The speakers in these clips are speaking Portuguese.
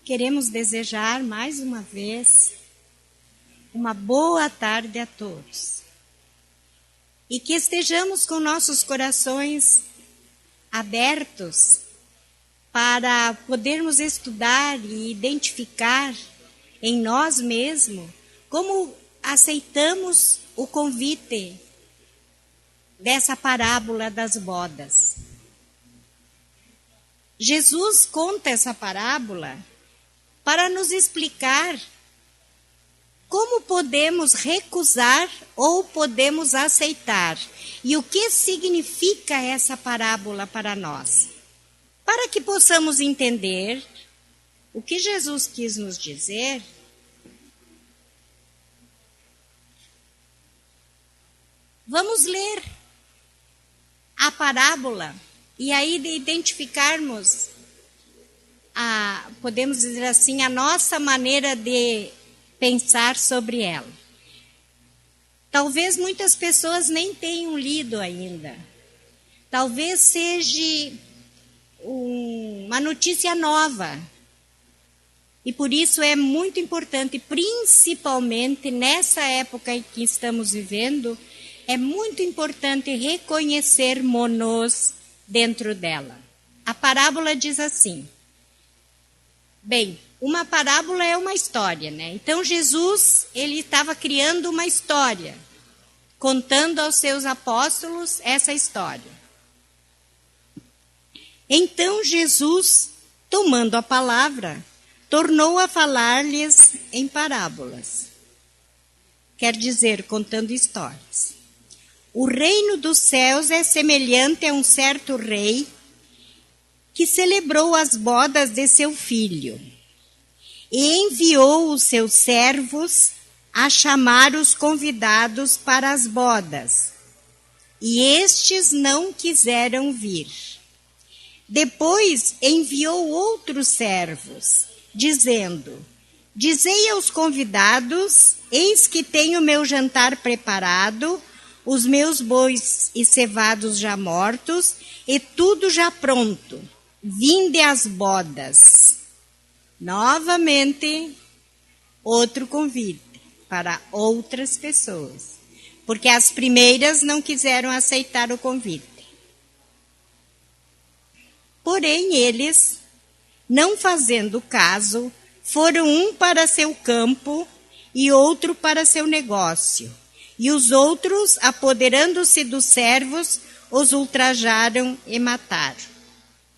Queremos desejar mais uma vez uma boa tarde a todos. E que estejamos com nossos corações abertos para podermos estudar e identificar em nós mesmos como aceitamos o convite dessa parábola das bodas. Jesus conta essa parábola para nos explicar como podemos recusar ou podemos aceitar e o que significa essa parábola para nós. Para que possamos entender o que Jesus quis nos dizer, vamos ler a parábola e aí identificarmos podemos dizer assim, a nossa maneira de pensar sobre ela. Talvez muitas pessoas nem tenham lido ainda. Talvez seja uma notícia nova. E por isso é muito importante, principalmente nessa época em que estamos vivendo, é muito importante reconhecermos-nos dentro dela. A parábola diz assim. Bem, uma parábola é uma história, né? Então Jesus, ele estava criando uma história, contando aos seus apóstolos essa história. Então Jesus, tomando a palavra, tornou a falar-lhes em parábolas. Quer dizer, contando histórias. O reino dos céus é semelhante a um certo rei que celebrou as bodas de seu filho e enviou os seus servos a chamar os convidados para as bodas. E estes não quiseram vir. Depois enviou outros servos, dizendo: Dizei aos convidados, eis que tenho meu jantar preparado, os meus bois e cevados já mortos, e tudo já pronto. Vinde às bodas. Novamente, outro convite para outras pessoas, porque as primeiras não quiseram aceitar o convite. Porém, eles, não fazendo caso, foram um para seu campo e outro para seu negócio. E os outros, apoderando-se dos servos, os ultrajaram e mataram.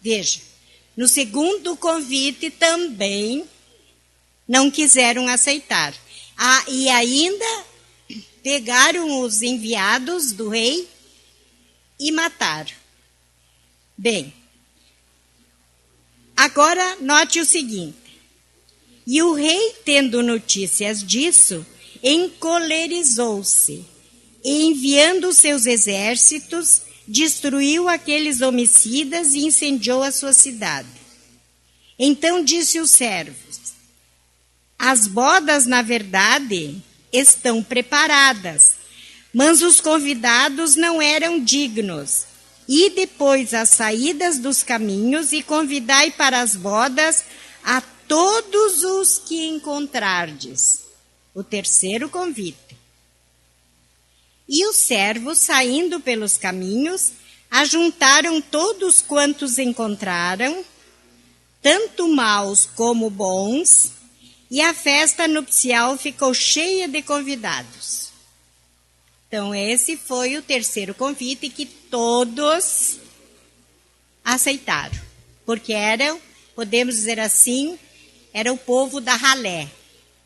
Veja, no segundo convite também não quiseram aceitar. E ainda pegaram os enviados do rei e mataram. Bem, agora note o seguinte. E o rei, tendo notícias disso, encolerizou-se e, enviando seus exércitos, destruiu aqueles homicidas e incendiou a sua cidade. Então disse os servos: As bodas, na verdade, estão preparadas, mas os convidados não eram dignos. E depois as saídas dos caminhos e convidai para as bodas a todos os que encontrardes. O terceiro convite. E os servos, saindo pelos caminhos, ajuntaram todos quantos encontraram, tanto maus como bons, e a festa nupcial ficou cheia de convidados. Então, esse foi o terceiro convite que todos aceitaram, porque eram, podemos dizer assim, era o povo da ralé,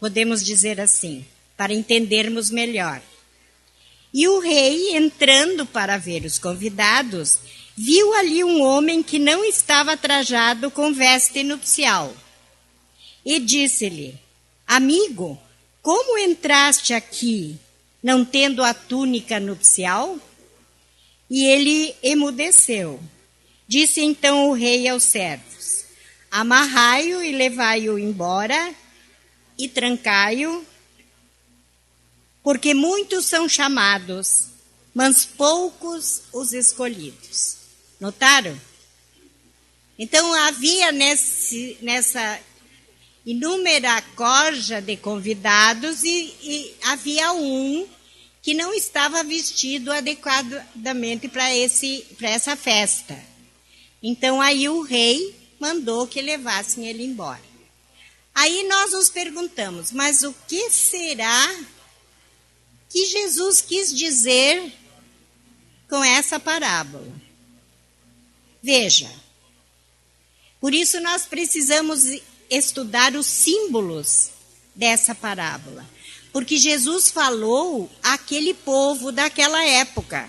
podemos dizer assim, para entendermos melhor. E o rei, entrando para ver os convidados, viu ali um homem que não estava trajado com veste nupcial. E disse-lhe: Amigo, como entraste aqui, não tendo a túnica nupcial? E ele emudeceu. Disse então o rei aos servos: Amarrai-o e levai-o embora e trancai-o, porque muitos são chamados, mas poucos os escolhidos. Notaram? Então havia inúmera corja de convidados e havia um que não estava vestido adequadamente para essa festa. Então aí o rei mandou que levassem ele embora. Aí nós nos perguntamos, mas o que será que Jesus quis dizer com essa parábola? Veja, por isso nós precisamos estudar os símbolos dessa parábola, porque Jesus falou àquele povo daquela época,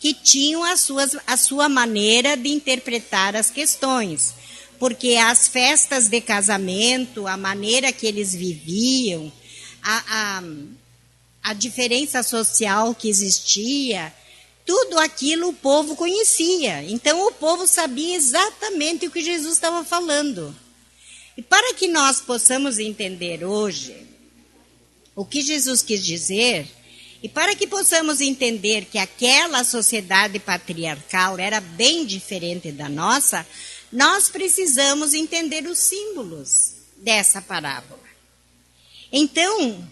que tinham a sua maneira de interpretar as questões, porque as festas de casamento, a maneira que eles viviam, a diferença social que existia, tudo aquilo o povo conhecia. Então o povo sabia exatamente o que Jesus estava falando. E para que nós possamos entender hoje o que Jesus quis dizer, e para que possamos entender que aquela sociedade patriarcal era bem diferente da nossa, nós precisamos entender os símbolos dessa parábola. Então,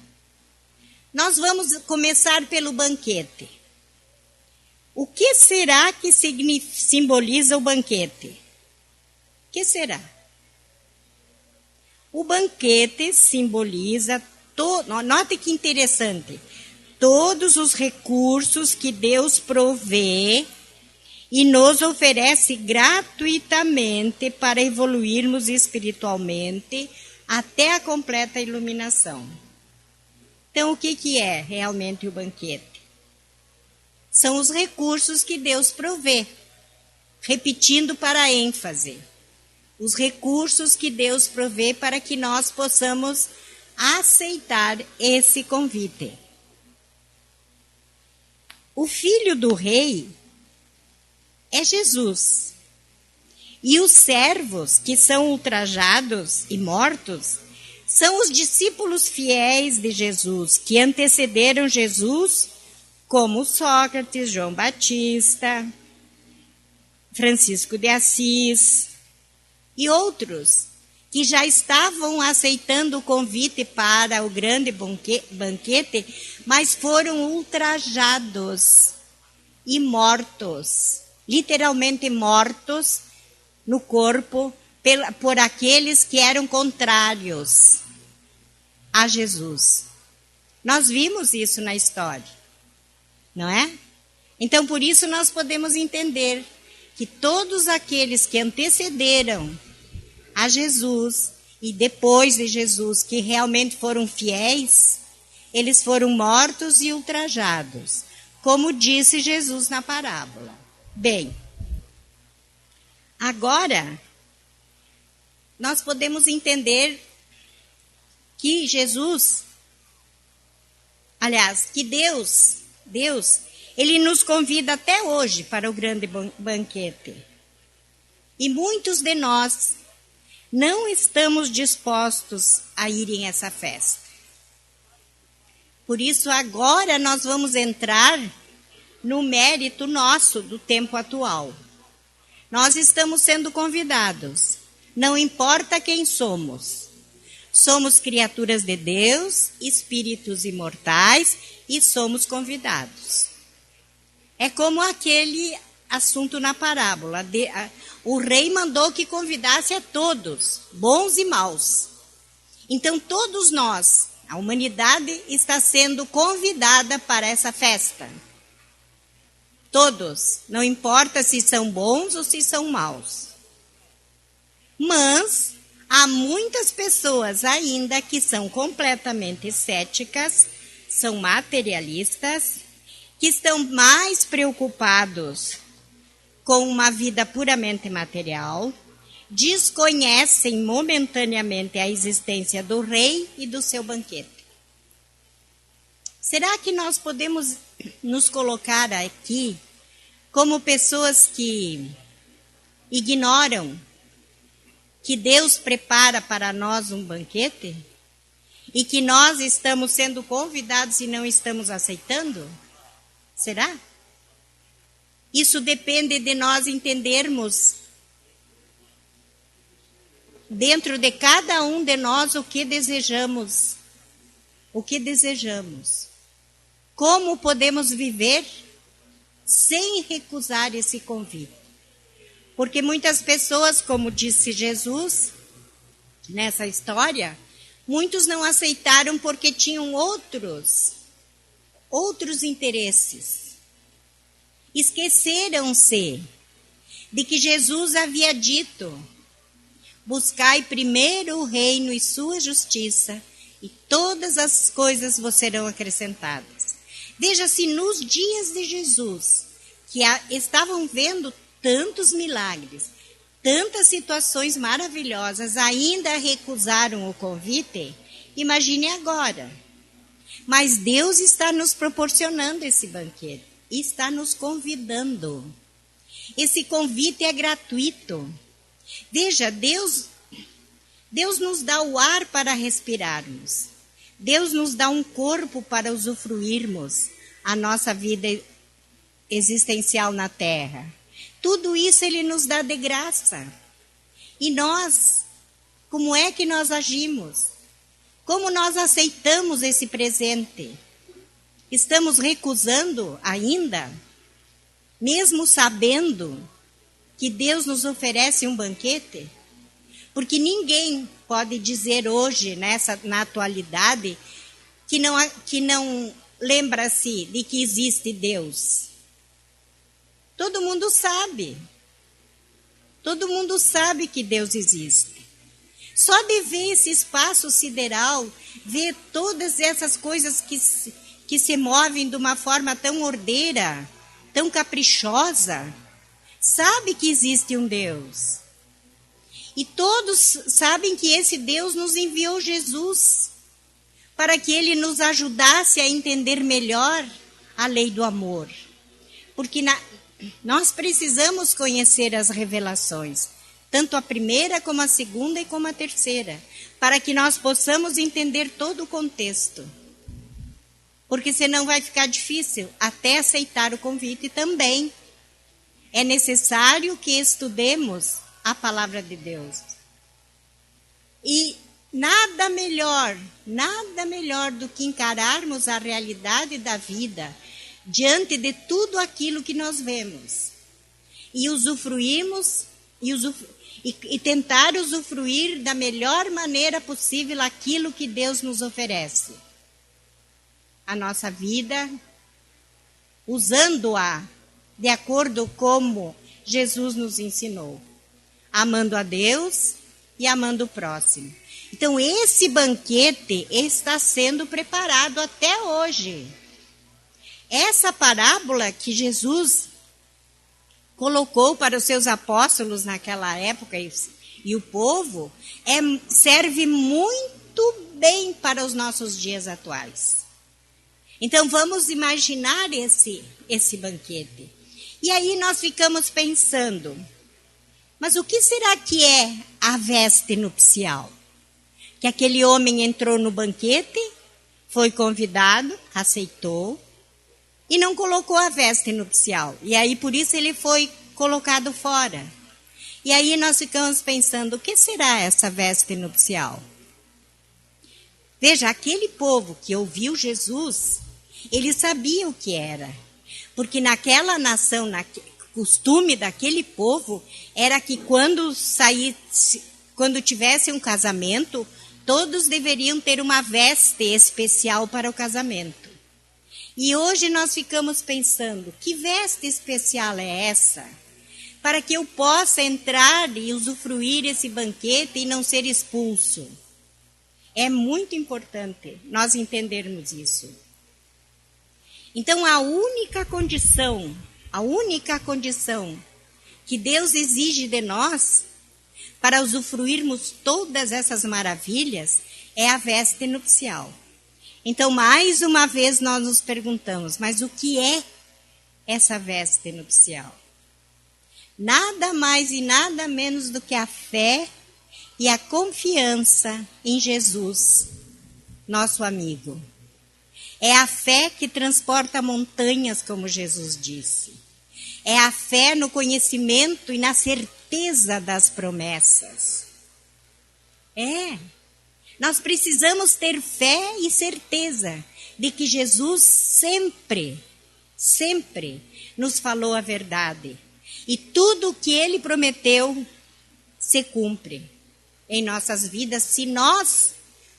nós vamos começar pelo banquete. O que será que simboliza o banquete? O que será? O banquete simboliza, note que interessante, todos os recursos que Deus provê e nos oferece gratuitamente para evoluirmos espiritualmente até a completa iluminação. Então, o que é realmente o banquete? São os recursos que Deus provê, repetindo para ênfase, os recursos que Deus provê para que nós possamos aceitar esse convite. O filho do rei é Jesus. E os servos que são ultrajados e mortos são os discípulos fiéis de Jesus, que antecederam Jesus, como Sócrates, João Batista, Francisco de Assis e outros, que já estavam aceitando o convite para o grande banquete, mas foram ultrajados e mortos, literalmente mortos no corpo, por aqueles que eram contrários a Jesus. Nós vimos isso na história, não é? Então, por isso nós podemos entender que todos aqueles que antecederam a Jesus e depois de Jesus, que realmente foram fiéis, eles foram mortos e ultrajados, como disse Jesus na parábola. Bem, agora nós podemos entender que Jesus, aliás, que Deus, Ele nos convida até hoje para o grande banquete. E muitos de nós não estamos dispostos a irem a essa festa. Por isso, agora nós vamos entrar no mérito nosso do tempo atual. Nós estamos sendo convidados, não importa quem somos. Somos criaturas de Deus, espíritos imortais e somos convidados. É como aquele assunto na parábola. O rei mandou que convidasse a todos, bons e maus. Então todos nós, a humanidade, está sendo convidada para essa festa. Todos, não importa se são bons ou se são maus. Mas há muitas pessoas ainda que são completamente céticas, são materialistas, que estão mais preocupados com uma vida puramente material, desconhecem momentaneamente a existência do rei e do seu banquete. Será que nós podemos nos colocar aqui como pessoas que ignoram que Deus prepara para nós um banquete? E que nós estamos sendo convidados e não estamos aceitando? Será? Isso depende de nós entendermos dentro de cada um de nós o que desejamos. O que desejamos. Como podemos viver sem recusar esse convite? Porque muitas pessoas, como disse Jesus nessa história, muitos não aceitaram porque tinham outros interesses. Esqueceram-se de que Jesus havia dito: buscai primeiro o reino e sua justiça, e todas as coisas vos serão acrescentadas. Veja-se, nos dias de Jesus, que estavam vendo tantos milagres, tantas situações maravilhosas, ainda recusaram o convite. Imagine agora. Mas Deus está nos proporcionando esse banquete, está nos convidando. Esse convite é gratuito. Veja, Deus nos dá o ar para respirarmos. Deus nos dá um corpo para usufruirmos a nossa vida existencial na terra. Tudo isso Ele nos dá de graça. E nós, como é que nós agimos? Como nós aceitamos esse presente? Estamos recusando ainda? Mesmo sabendo que Deus nos oferece um banquete? Porque ninguém pode dizer hoje, na atualidade, que não lembra-se de que existe Deus. Todo mundo sabe. Todo mundo sabe que Deus existe. Só de ver esse espaço sideral, ver todas essas coisas que se movem de uma forma tão ordeira, tão caprichosa, sabe que existe um Deus. E todos sabem que esse Deus nos enviou Jesus para que Ele nos ajudasse a entender melhor a lei do amor. Porque nós precisamos conhecer as revelações, tanto a primeira como a segunda e como a terceira, para que nós possamos entender todo o contexto. Porque senão vai ficar difícil até aceitar o convite também. É necessário que estudemos a palavra de Deus. E nada melhor do que encararmos a realidade da vida diante de tudo aquilo que nós vemos. E usufruirmos e tentar usufruir da melhor maneira possível aquilo que Deus nos oferece. A nossa vida, usando-a de acordo como Jesus nos ensinou, amando a Deus e amando o próximo. Então, esse banquete está sendo preparado até hoje. Essa parábola que Jesus colocou para os seus apóstolos naquela época e o povo, serve muito bem para os nossos dias atuais. Então, vamos imaginar esse banquete. E aí nós ficamos pensando, mas o que será que é a veste nupcial? Que aquele homem entrou no banquete, foi convidado, aceitou, e não colocou a veste nupcial. E aí, por isso, ele foi colocado fora. E aí nós ficamos pensando, o que será essa veste nupcial? Veja, aquele povo que ouviu Jesus, ele sabia o que era. Porque naquela nação, costume daquele povo, era que quando tivesse um casamento, todos deveriam ter uma veste especial para o casamento. E hoje nós ficamos pensando, que veste especial é essa? Para que eu possa entrar e usufruir esse banquete e não ser expulso. É muito importante nós entendermos isso. Então, a única condição que Deus exige de nós para usufruirmos todas essas maravilhas é a veste nupcial. Então, mais uma vez, nós nos perguntamos, mas o que é essa veste nupcial? Nada mais e nada menos do que a fé e a confiança em Jesus, nosso amigo. É a fé que transporta montanhas, como Jesus disse. É a fé no conhecimento e na certeza das promessas. É. Nós precisamos ter fé e certeza de que Jesus sempre, sempre nos falou a verdade. E tudo o que Ele prometeu se cumpre em nossas vidas se nós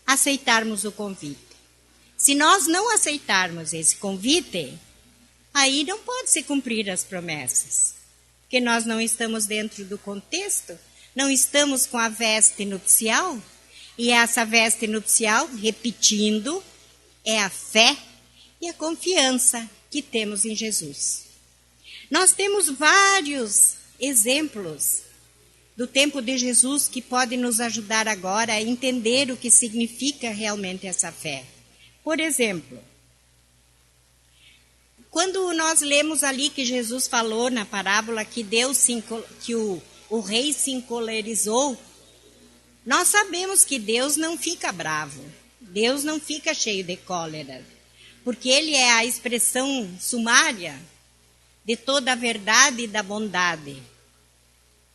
aceitarmos o convite. Se nós não aceitarmos esse convite, aí não pode se cumprir as promessas. Porque nós não estamos dentro do contexto, não estamos com a veste nupcial. E essa veste nupcial, repetindo, é a fé e a confiança que temos em Jesus. Nós temos vários exemplos do tempo de Jesus que podem nos ajudar agora a entender o que significa realmente essa fé. Por exemplo, quando nós lemos ali que Jesus falou na parábola que o rei se encolerizou, nós sabemos que Deus não fica bravo, Deus não fica cheio de cólera, porque Ele é a expressão sumária de toda a verdade e da bondade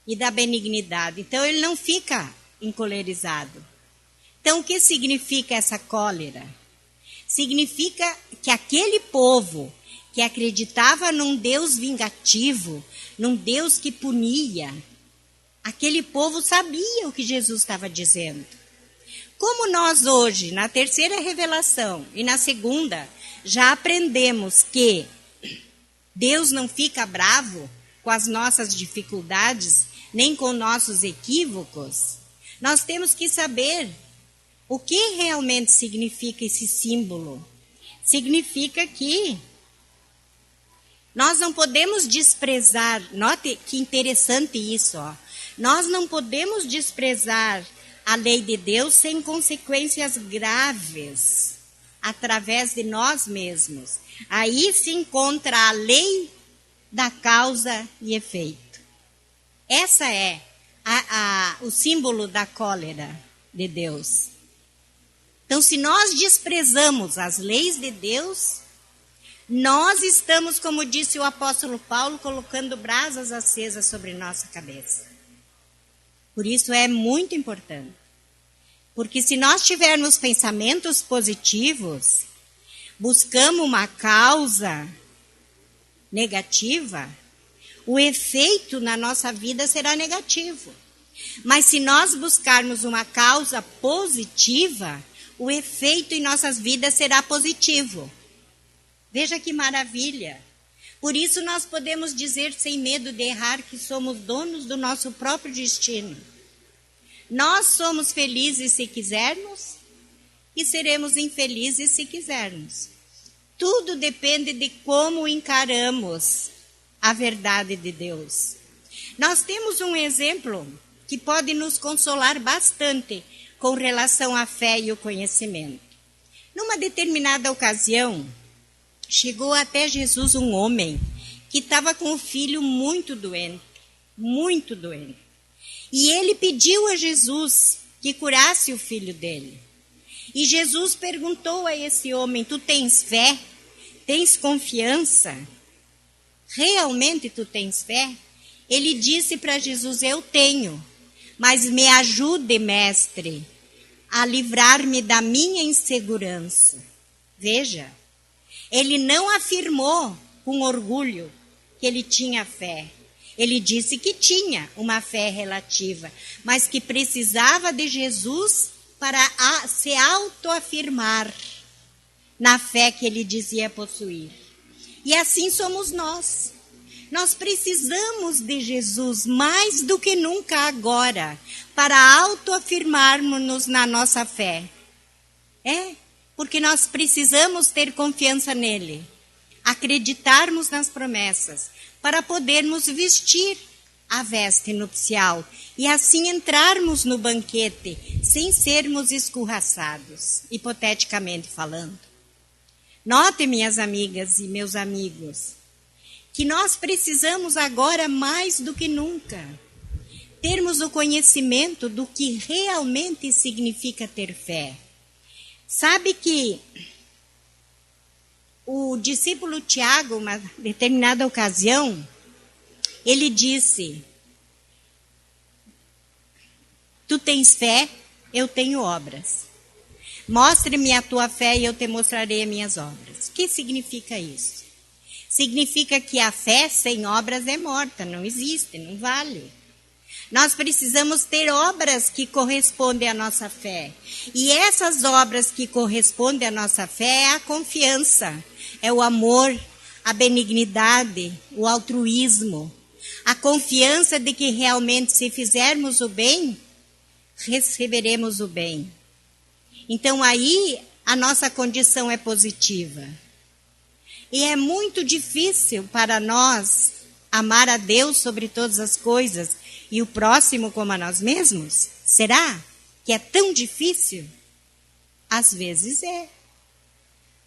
e da benignidade. Então, Ele não fica encolerizado. Então, o que significa essa cólera? Significa que aquele povo que acreditava num Deus vingativo, num Deus que punia, aquele povo sabia o que Jesus estava dizendo. Como nós hoje, na terceira revelação e na segunda, já aprendemos que Deus não fica bravo com as nossas dificuldades, nem com nossos equívocos, nós temos que saber o que realmente significa esse símbolo. Significa que nós não podemos desprezar, note que interessante isso, ó. Nós não podemos desprezar a lei de Deus sem consequências graves através de nós mesmos. Aí se encontra a lei da causa e efeito. Essa é o símbolo da cólera de Deus. Então, se nós desprezamos as leis de Deus, nós estamos, como disse o apóstolo Paulo, colocando brasas acesas sobre nossa cabeça. Por isso é muito importante. Porque se nós tivermos pensamentos positivos, buscamos uma causa negativa, o efeito na nossa vida será negativo. Mas se nós buscarmos uma causa positiva, o efeito em nossas vidas será positivo. Veja que maravilha. Por isso nós podemos dizer sem medo de errar que somos donos do nosso próprio destino. Nós somos felizes se quisermos e seremos infelizes se quisermos. Tudo depende de como encaramos a verdade de Deus. Nós temos um exemplo que pode nos consolar bastante com relação à fé e o conhecimento. Numa determinada ocasião, chegou até Jesus um homem que estava com o filho muito doente. E ele pediu a Jesus que curasse o filho dele. E Jesus perguntou a esse homem: tu tens fé? Tens confiança? Realmente tu tens fé? Ele disse para Jesus: eu tenho, mas me ajude, mestre, a livrar-me da minha insegurança. Veja, ele não afirmou com orgulho que ele tinha fé. Ele disse que tinha uma fé relativa, mas que precisava de Jesus para se autoafirmar na fé que ele dizia possuir. E assim somos nós. Nós precisamos de Jesus mais do que nunca agora para autoafirmarmos-nos na nossa fé. Porque nós precisamos ter confiança nele, acreditarmos nas promessas, para podermos vestir a veste nupcial e assim entrarmos no banquete sem sermos escorraçados, hipoteticamente falando. Notem, minhas amigas e meus amigos, que nós precisamos agora mais do que nunca termos o conhecimento do que realmente significa ter fé. Sabe que o discípulo Tiago, uma determinada ocasião, ele disse: tu tens fé, eu tenho obras. Mostre-me a tua fé e eu te mostrarei as minhas obras. O que significa isso? Significa que a fé sem obras é morta, não existe, não vale. Nós precisamos ter obras que correspondem à nossa fé. E essas obras que correspondem à nossa fé é a confiança, é o amor, a benignidade, o altruísmo. A confiança de que realmente, se fizermos o bem, receberemos o bem. Então aí a nossa condição é positiva. E é muito difícil para nós amar a Deus sobre todas as coisas e o próximo como a nós mesmos? Será que é tão difícil? Às vezes é.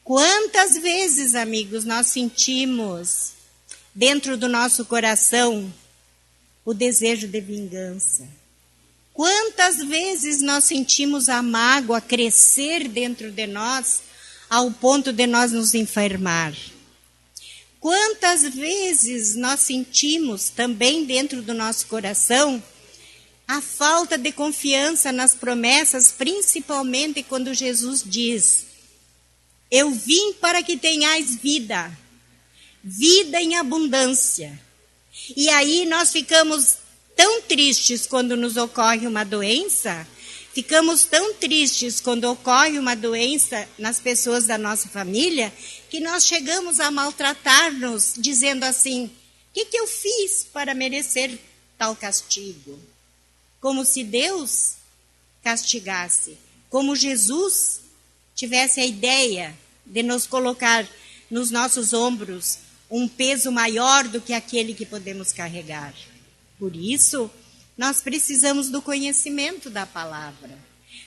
Quantas vezes, amigos, nós sentimos dentro do nosso coração o desejo de vingança? Quantas vezes nós sentimos a mágoa crescer dentro de nós ao ponto de nós nos enfermar? Quantas vezes nós sentimos também dentro do nosso coração a falta de confiança nas promessas, principalmente quando Jesus diz: eu vim para que tenhais vida, vida em abundância. E aí nós ficamos tão tristes quando nos ocorre uma doença, ficamos tão tristes quando ocorre uma doença nas pessoas da nossa família, que nós chegamos a maltratar-nos, dizendo assim: o que eu fiz para merecer tal castigo? Como se Deus castigasse, como Jesus tivesse a ideia de nos colocar nos nossos ombros um peso maior do que aquele que podemos carregar. Por isso, nós precisamos do conhecimento da palavra.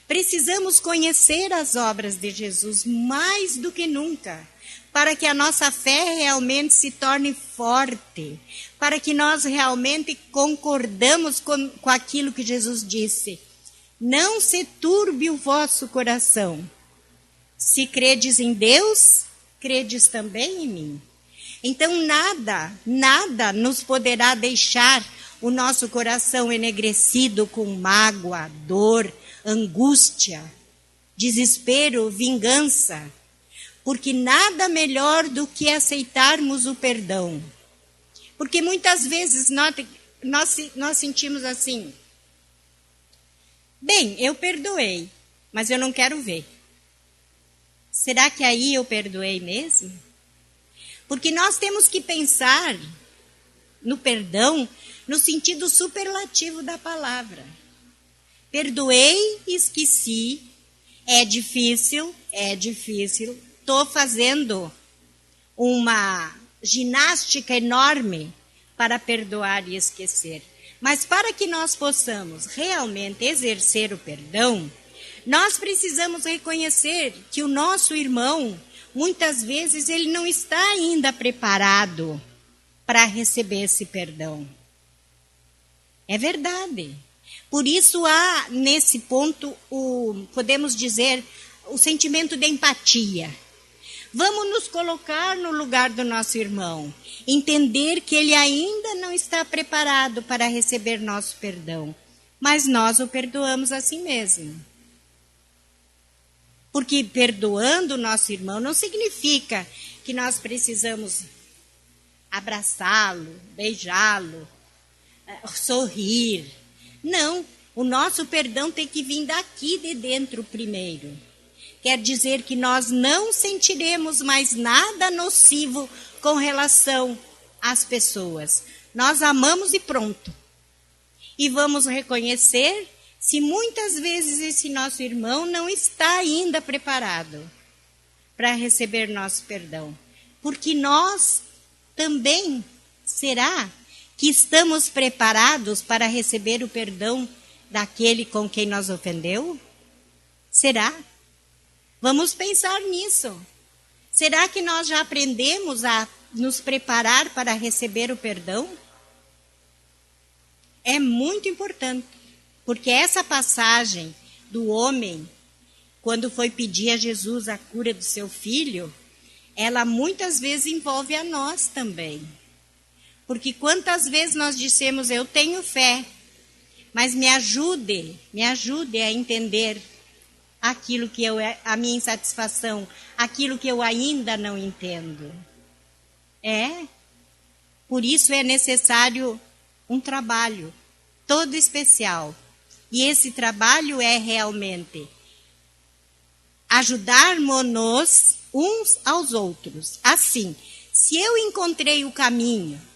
Precisamos conhecer as obras de Jesus mais do que nunca, para que a nossa fé realmente se torne forte, para que nós realmente concordamos com aquilo que Jesus disse: não se turbe o vosso coração. Se credes em Deus, credes também em mim. Então nada nos poderá deixar o nosso coração enegrecido com mágoa, dor, angústia, desespero, vingança. Porque nada melhor do que aceitarmos o perdão. Porque muitas vezes nós sentimos assim: bem, eu perdoei, mas eu não quero ver. Será que aí eu perdoei mesmo? Porque nós temos que pensar no perdão no sentido superlativo da palavra. Perdoei e esqueci. É difícil. Estou fazendo uma ginástica enorme para perdoar e esquecer. Mas para que nós possamos realmente exercer o perdão, nós precisamos reconhecer que o nosso irmão, muitas vezes, ele não está ainda preparado para receber esse perdão. É verdade. Por isso há, nesse ponto, podemos dizer, o sentimento de empatia. Vamos nos colocar no lugar do nosso irmão, entender que ele ainda não está preparado para receber nosso perdão, mas nós o perdoamos assim mesmo. Porque perdoando o nosso irmão não significa que nós precisamos abraçá-lo, beijá-lo, sorrir. Não, o nosso perdão tem que vir daqui de dentro primeiro. Quer dizer que nós não sentiremos mais nada nocivo com relação às pessoas. Nós amamos e pronto. E vamos reconhecer se muitas vezes esse nosso irmão não está ainda preparado para receber nosso perdão. Porque nós também, será que estamos preparados para receber o perdão daquele com quem nos ofendeu? Será? Vamos pensar nisso. Será que nós já aprendemos a nos preparar para receber o perdão? É muito importante, porque essa passagem do homem, quando foi pedir a Jesus a cura do seu filho, ela muitas vezes envolve a nós também. Porque quantas vezes nós dissemos: eu tenho fé, mas me ajude a entender aquilo que a minha insatisfação, aquilo que eu ainda não entendo. Por isso é necessário um trabalho todo especial. E esse trabalho é realmente ajudarmos-nos uns aos outros. Assim, se eu encontrei o caminho,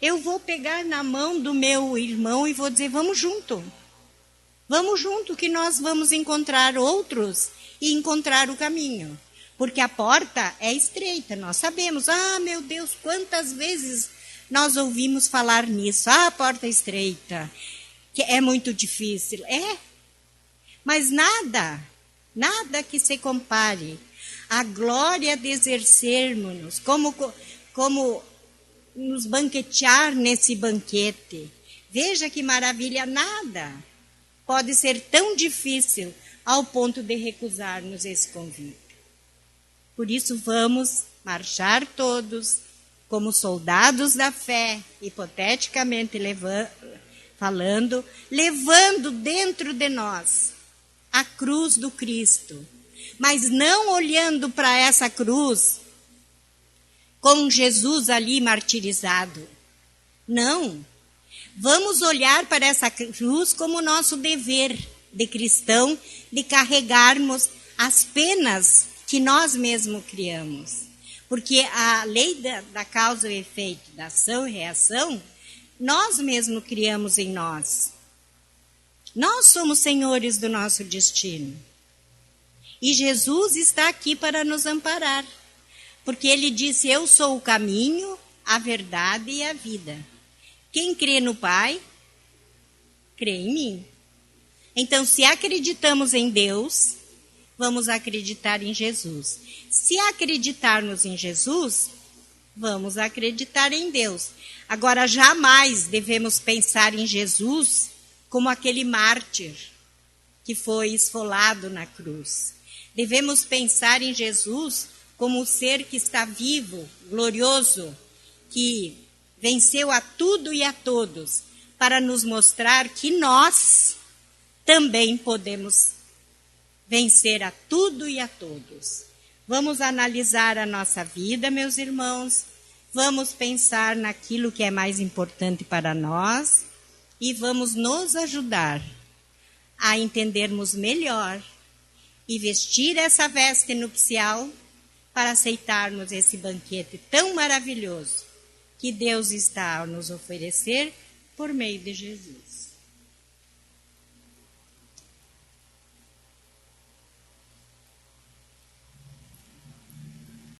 eu vou pegar na mão do meu irmão e vou dizer, vamos junto que nós vamos encontrar outros e encontrar o caminho. Porque a porta é estreita, nós sabemos. Meu Deus, quantas vezes nós ouvimos falar nisso. A porta é estreita, que é muito difícil. Mas nada que se compare à glória de exercermos-nos, como nos banquetear nesse banquete. Veja que maravilha, nada pode ser tão difícil ao ponto de recusarmos esse convite. Por isso vamos marchar todos como soldados da fé, hipoteticamente falando, levando dentro de nós a cruz do Cristo, mas não olhando para essa cruz com Jesus ali martirizado. Não. Vamos olhar para essa cruz como nosso dever de cristão, de carregarmos as penas que nós mesmos criamos. Porque a lei da causa e efeito, da ação e reação, nós mesmos criamos em nós. Nós somos senhores do nosso destino. E Jesus está aqui para nos amparar. Porque ele disse, eu sou o caminho, a verdade e a vida. Quem crê no Pai, crê em mim. Então, se acreditamos em Deus, vamos acreditar em Jesus. Se acreditarmos em Jesus, vamos acreditar em Deus. Agora, jamais devemos pensar em Jesus como aquele mártir que foi esfolado na cruz. Devemos pensar em Jesus como o ser que está vivo, glorioso, que venceu a tudo e a todos, para nos mostrar que nós também podemos vencer a tudo e a todos. Vamos analisar a nossa vida, meus irmãos, vamos pensar naquilo que é mais importante para nós e vamos nos ajudar a entendermos melhor e vestir essa veste nupcial para aceitarmos esse banquete tão maravilhoso que Deus está a nos oferecer por meio de Jesus.